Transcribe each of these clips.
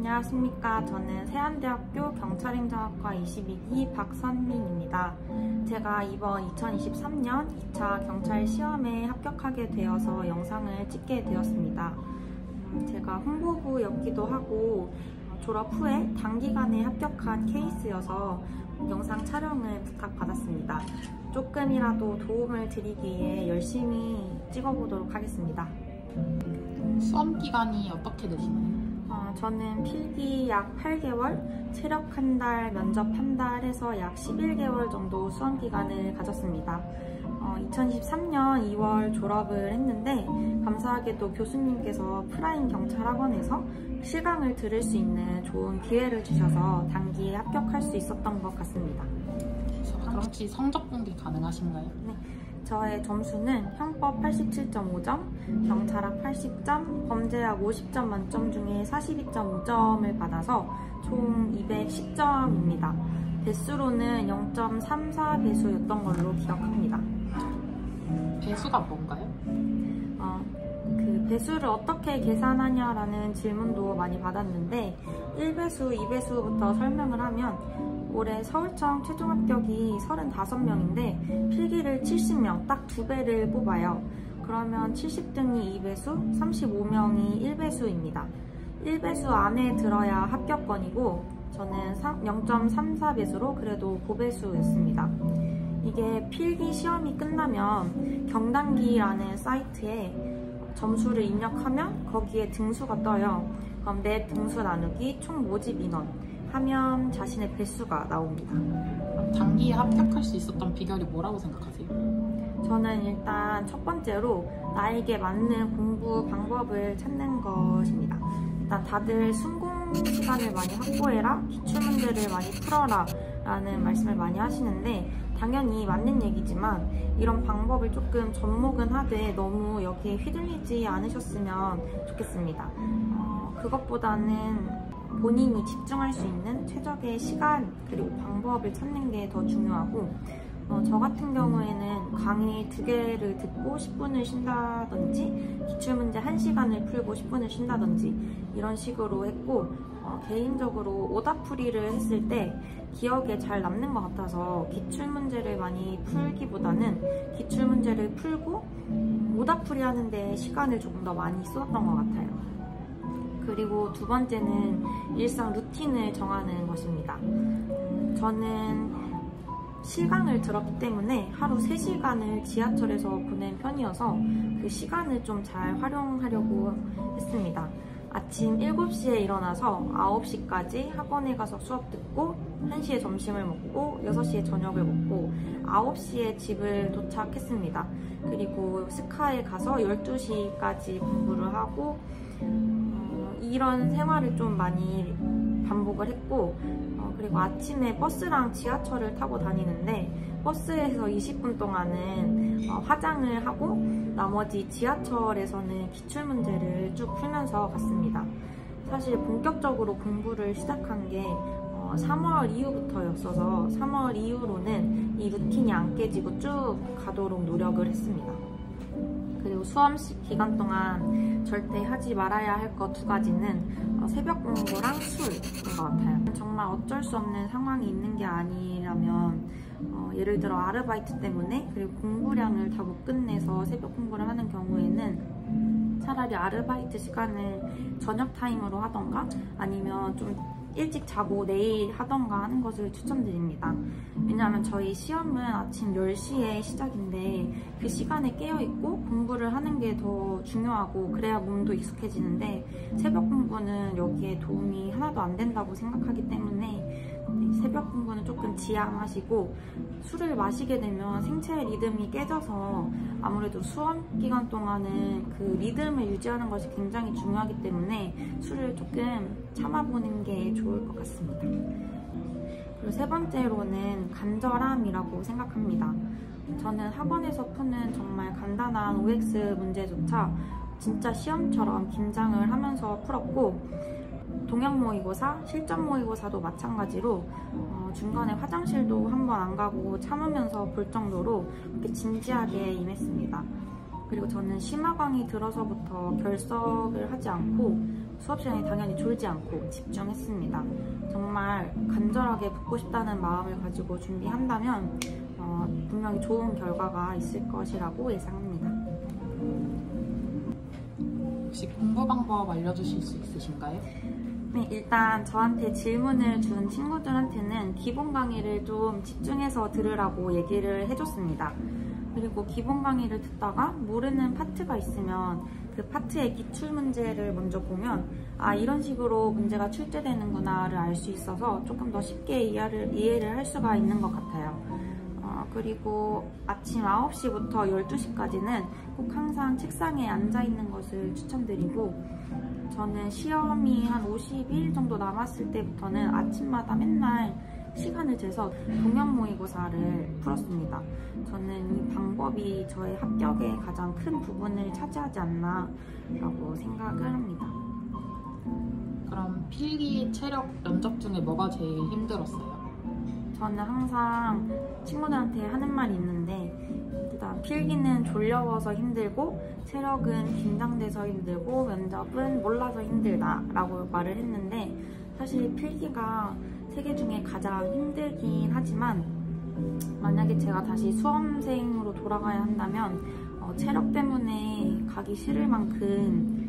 안녕하십니까. 저는 세안대학교 경찰행정학과 22기 박선민입니다. 제가 이번 2023년 2차 경찰 시험에 합격하게 되어서 영상을 찍게 되었습니다. 제가 홍보부였기도 하고 졸업 후에 단기간에 합격한 케이스여서 영상 촬영을 부탁받았습니다. 조금이라도 도움을 드리기 위해 열심히 찍어보도록 하겠습니다. 수험 기간이 어떻게 되시나요? 저는 필기 약 8개월, 체력 한 달, 면접 한 달 해서 약 11개월 정도 수험 기간을 가졌습니다. 2013년 2월 졸업을 했는데 감사하게도 교수님께서 프라임 경찰학원에서 실강을 들을 수 있는 좋은 기회를 주셔서 단기에 합격할 수 있었던 것 같습니다. 혹시 성적 공개 가능하신가요? 네. 저의 점수는 형법 87.5점, 경찰학 80점, 범죄학 50점 만점 중에 42.5점을 받아서 총 210점입니다. 배수로는 0.34배수였던 걸로 기억합니다. 배수가 뭔가요? 그 배수를 어떻게 계산하냐라는 질문도 많이 받았는데 1배수, 2배수부터 설명을 하면 올해 서울청 최종 합격이 35명인데 필기를 70명, 딱 2배를 뽑아요. 그러면 70등이 2배수, 35명이 1배수입니다. 1배수 안에 들어야 합격권이고 저는 0.34배수로 그래도 고배수였습니다. 이게 필기 시험이 끝나면 경단기라는 사이트에 점수를 입력하면 거기에 등수가 떠요. 그럼 내 등수 나누기 총 모집 인원 하면 자신의 배수가 나옵니다. 단기에 합격할 수 있었던 비결이 뭐라고 생각하세요? 저는 일단 첫 번째로 나에게 맞는 공부 방법을 찾는 것입니다. 일단 다들 순공 시간을 많이 확보해라, 기출문제를 많이 풀어라 라는 말씀을 많이 하시는데 당연히 맞는 얘기지만 이런 방법을 조금 접목은 하되 너무 여기에 휘둘리지 않으셨으면 좋겠습니다. 그것보다는 본인이 집중할 수 있는 최적의 시간 그리고 방법을 찾는 게 더 중요하고 저 같은 경우에는 강의 2개를 듣고 10분을 쉰다든지 기출문제 1시간을 풀고 10분을 쉰다든지 이런 식으로 했고 개인적으로 오답풀이를 했을 때 기억에 잘 남는 것 같아서 기출문제를 많이 풀기보다는 기출문제를 풀고 오답풀이 하는데 시간을 조금 더 많이 쏟았던 것 같아요. 그리고 두 번째는 일상 루틴을 정하는 것입니다. 저는 실강을 들었기 때문에 하루 3시간을 지하철에서 보낸 편이어서 그 시간을 좀 잘 활용하려고 했습니다. 아침 7시에 일어나서 9시까지 학원에 가서 수업 듣고 1시에 점심을 먹고 6시에 저녁을 먹고 9시에 집을 도착했습니다. 그리고 스카에 가서 12시까지 공부를 하고 이런 생활을 좀 많이 반복을 했고 그리고 아침에 버스랑 지하철을 타고 다니는데 버스에서 20분 동안은 화장을 하고 나머지 지하철에서는 기출문제를 쭉 풀면서 갔습니다. 사실 본격적으로 공부를 시작한 게 3월 이후부터였어서 3월 이후로는 이 루틴이 안 깨지고 쭉 가도록 노력을 했습니다. 그리고 수험 기간 동안 절대 하지 말아야 할 것 2가지는 새벽 공부랑 술인 것 같아요. 정말 어쩔 수 없는 상황이 있는 게 아니라면 예를 들어 아르바이트 때문에 그리고 공부량을 다 못 끝내서 새벽 공부를 하는 경우에는 차라리 아르바이트 시간을 저녁 타임으로 하던가 아니면 좀 일찍 자고 내일 하던가 하는 것을 추천드립니다. 왜냐하면 저희 시험은 아침 10시에 시작인데 그 시간에 깨어있고 공부를 하는 게 더 중요하고 그래야 몸도 익숙해지는데 새벽 공부는 여기에 도움이 하나도 안 된다고 생각하기 때문에 새벽 공부는 조금 지양하시고 술을 마시게 되면 생체 리듬이 깨져서 아무래도 수험 기간 동안은 그 리듬을 유지하는 것이 굉장히 중요하기 때문에 술을 조금 참아보는 게 좋을 것 같습니다. 그리고 세 번째로는 간절함이라고 생각합니다. 저는 학원에서 푸는 정말 간단한 OX 문제조차 진짜 시험처럼 긴장을 하면서 풀었고 동영 모의고사, 실전 모의고사도 마찬가지로 중간에 화장실도 한 번 안 가고 참으면서 볼 정도로 그렇게 진지하게 임했습니다. 그리고 저는 심화강의 들어서부터 결석을 하지 않고 수업 시간에 당연히 졸지 않고 집중했습니다. 정말 간절하게 붙고 싶다는 마음을 가지고 준비한다면 분명히 좋은 결과가 있을 것이라고 예상합니다. 혹시 공부 방법 알려주실 수 있으신가요? 네, 일단 저한테 질문을 준 친구들한테는 기본 강의를 좀 집중해서 들으라고 얘기를 해줬습니다. 그리고 기본 강의를 듣다가 모르는 파트가 있으면 그 파트의 기출 문제를 먼저 보면 이런 식으로 문제가 출제되는구나를 알 수 있어서 조금 더 쉽게 이해를 할 수가 있는 것 같아요. 그리고 아침 9시부터 12시까지는 꼭 항상 책상에 앉아있는 것을 추천드리고, 저는 시험이 한 50일 정도 남았을 때부터는 아침마다 맨날 시간을 재서 동형 모의고사를 풀었습니다. 저는 이 방법이 저의 합격에 가장 큰 부분을 차지하지 않나 라고 생각을 합니다. 그럼 필기, 체력, 면접 중에 뭐가 제일 힘들었어요? 저는 항상 친구들한테 하는 말이 있는데, 일단 필기는 졸려워서 힘들고 체력은 긴장돼서 힘들고 면접은 몰라서 힘들다 라고 말을 했는데, 사실 필기가 세 개 중에 가장 힘들긴 하지만 만약에 제가 다시 수험생으로 돌아가야 한다면 체력 때문에 가기 싫을 만큼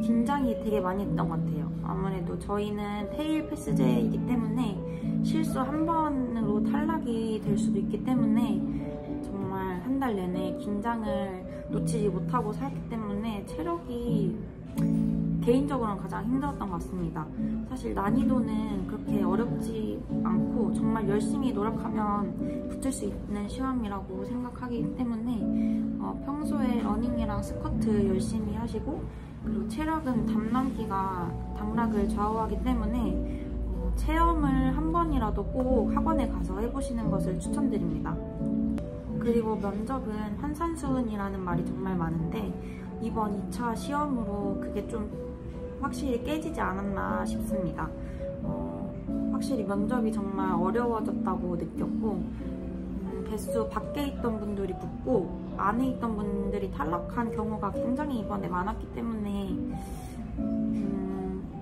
긴장이 되게 많이 했던 것 같아요. 아무래도 저희는 테일 패스제이기 때문에 실수 한 번으로 탈락이 될 수도 있기 때문에 정말 한 달 내내 긴장을 놓치지 못하고 살기 때문에 체력이 개인적으로는 가장 힘들었던 것 같습니다. 사실 난이도는 그렇게 어렵지 않고 정말 열심히 노력하면 붙을 수 있는 시험이라고 생각하기 때문에 평소에 러닝이랑 스쿼트 열심히 하시고, 그리고 체력은 담넘기가 당락을 좌우하기 때문에 체험을 한 번이라도 꼭 학원에 가서 해보시는 것을 추천드립니다. 그리고 면접은 환산수은이라는 말이 정말 많은데 이번 2차 시험으로 그게 좀 확실히 깨지지 않았나 싶습니다. 확실히 면접이 정말 어려워졌다고 느꼈고, 개수 밖에 있던 분들이 붙고 안에 있던 분들이 탈락한 경우가 굉장히 이번에 많았기 때문에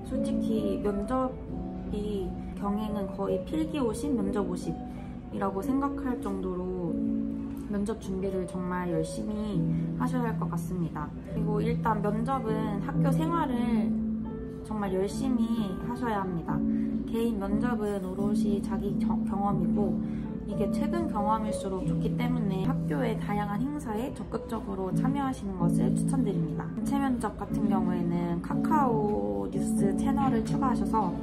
솔직히 면접이 경행은 거의 필기 50, 면접 50이라고 생각할 정도로 면접 준비를 정말 열심히 하셔야 할 것 같습니다. 그리고 일단 면접은 학교 생활을 정말 열심히 하셔야 합니다. 개인 면접은 오롯이 자기 경험이고 이게 최근 경험일수록 좋기 때문에 학교의 다양한 행사에 적극적으로 참여하시는 것을 추천드립니다. 단체 면접 같은 경우에는 카카오 뉴스 채널을 추가하셔서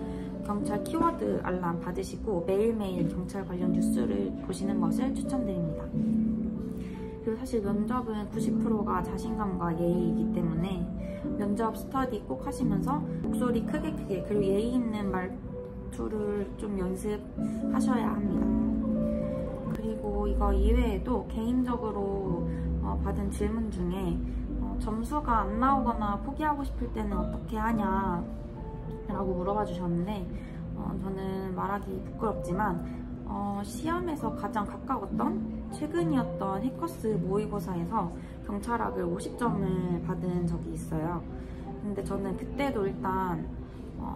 경찰 키워드 알람 받으시고 매일매일 경찰 관련 뉴스를 보시는 것을 추천드립니다. 그리고 사실 면접은 90%가 자신감과 예의이기 때문에 면접 스터디 꼭 하시면서 목소리 크게 그리고 예의 있는 말투를 좀 연습하셔야 합니다. 그리고 이거 이외에도 개인적으로 받은 질문 중에 점수가 안 나오거나 포기하고 싶을 때는 어떻게 하냐 라고 물어봐 주셨는데 저는 말하기 부끄럽지만 시험에서 가장 가까웠던 최근이었던 해커스 모의고사에서 경찰학을 50점을 받은 적이 있어요. 근데 저는 그때도 일단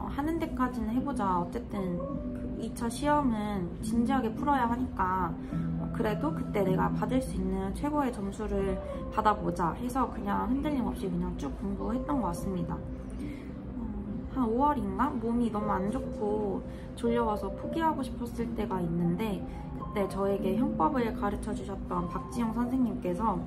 하는 데까지는 해보자. 어쨌든 그 2차 시험은 진지하게 풀어야 하니까 그래도 그때 내가 받을 수 있는 최고의 점수를 받아보자 해서 그냥 흔들림 없이 그냥 쭉 공부했던 것 같습니다. 한 5월인가? 몸이 너무 안 좋고 졸려와서 포기하고 싶었을 때가 있는데 그때 저에게 형법을 가르쳐 주셨던 박지용 선생님께서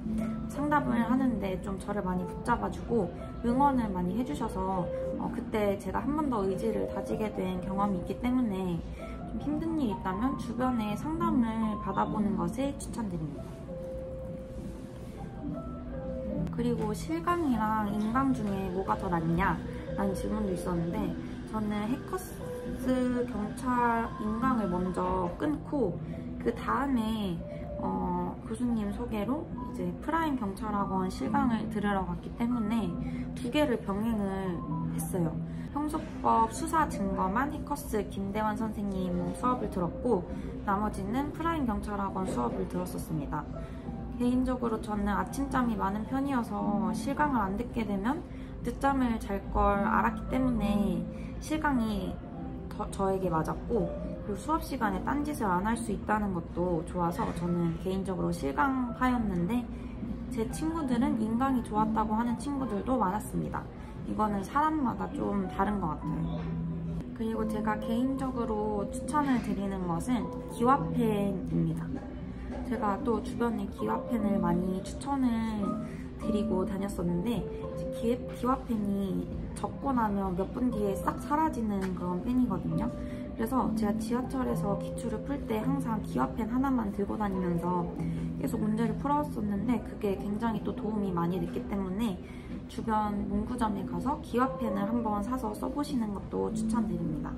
상담을 하는데 좀 저를 많이 붙잡아주고 응원을 많이 해주셔서 그때 제가 한 번 더 의지를 다지게 된 경험이 있기 때문에 좀 힘든 일이 있다면 주변에 상담을 받아보는 것을 추천드립니다. 그리고 실강이랑 인강 중에 뭐가 더 낫냐? 라는 질문도 있었는데 저는 해커스 경찰 인강을 먼저 끊고 그 다음에 교수님 소개로 이제 프라임 경찰학원 실강을 들으러 갔기 때문에 두 개를 병행을 했어요. 형소법 수사 증거만 해커스 김대환 선생님 수업을 들었고 나머지는 프라임 경찰학원 수업을 들었었습니다. 개인적으로 저는 아침잠이 많은 편이어서 실강을 안 듣게 되면 늦잠을 잘 걸 알았기 때문에 실강이 저에게 맞았고, 그리고 수업 시간에 딴짓을 안 할 수 있다는 것도 좋아서 저는 개인적으로 실강파였는데, 제 친구들은 인강이 좋았다고 하는 친구들도 많았습니다. 이거는 사람마다 좀 다른 것 같아요. 그리고 제가 개인적으로 추천을 드리는 것은 기와펜입니다. 제가 또 주변에 기와펜을 많이 추천을 드리고 다녔었는데, 기와펜이 적고 나면 몇 분 뒤에 싹 사라지는 그런 펜이거든요. 그래서 제가 지하철에서 기출을 풀 때 항상 기와펜 하나만 들고 다니면서 계속 문제를 풀었었는데, 그게 굉장히 또 도움이 많이 됐기 때문에 주변 문구점에 가서 기와펜을 한번 사서 써보시는 것도 추천드립니다.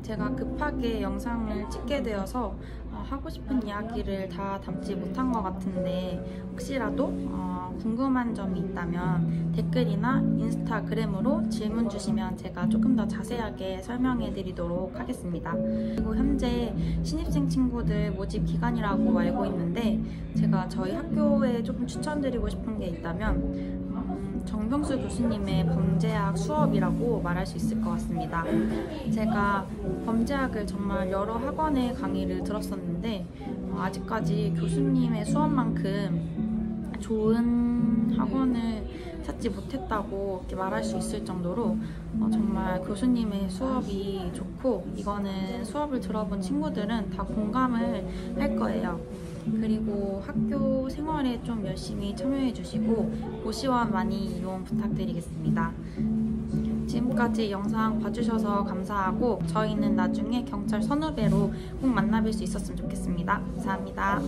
제가 급하게 영상을 찍게 되어서 하고 싶은 이야기를 다 담지 못한 것 같은데, 혹시라도 궁금한 점이 있다면 댓글이나 인스타그램으로 질문 주시면 제가 조금 더 자세하게 설명해 드리도록 하겠습니다. 그리고 현재 신입생 친구들 모집 기간이라고 알고 있는데, 제가 저희 학교에 조금 추천드리고 싶은 게 있다면 정병수 교수님의 범죄학 수업이라고 말할 수 있을 것 같습니다. 제가 범죄학을 정말 여러 학원의 강의를 들었었는데, 아직까지 교수님의 수업만큼 좋은 학원을 찾지 못했다고 이렇게 말할 수 있을 정도로 정말 교수님의 수업이 좋고, 이거는 수업을 들어본 친구들은 다 공감을 할 거예요. 그리고 학교 생활에 좀 열심히 참여해 주시고 고시원 많이 이용 부탁드리겠습니다. 지금까지 영상 봐주셔서 감사하고, 저희는 나중에 경찰 선후배로 꼭 만나뵐 수 있었으면 좋겠습니다. 감사합니다.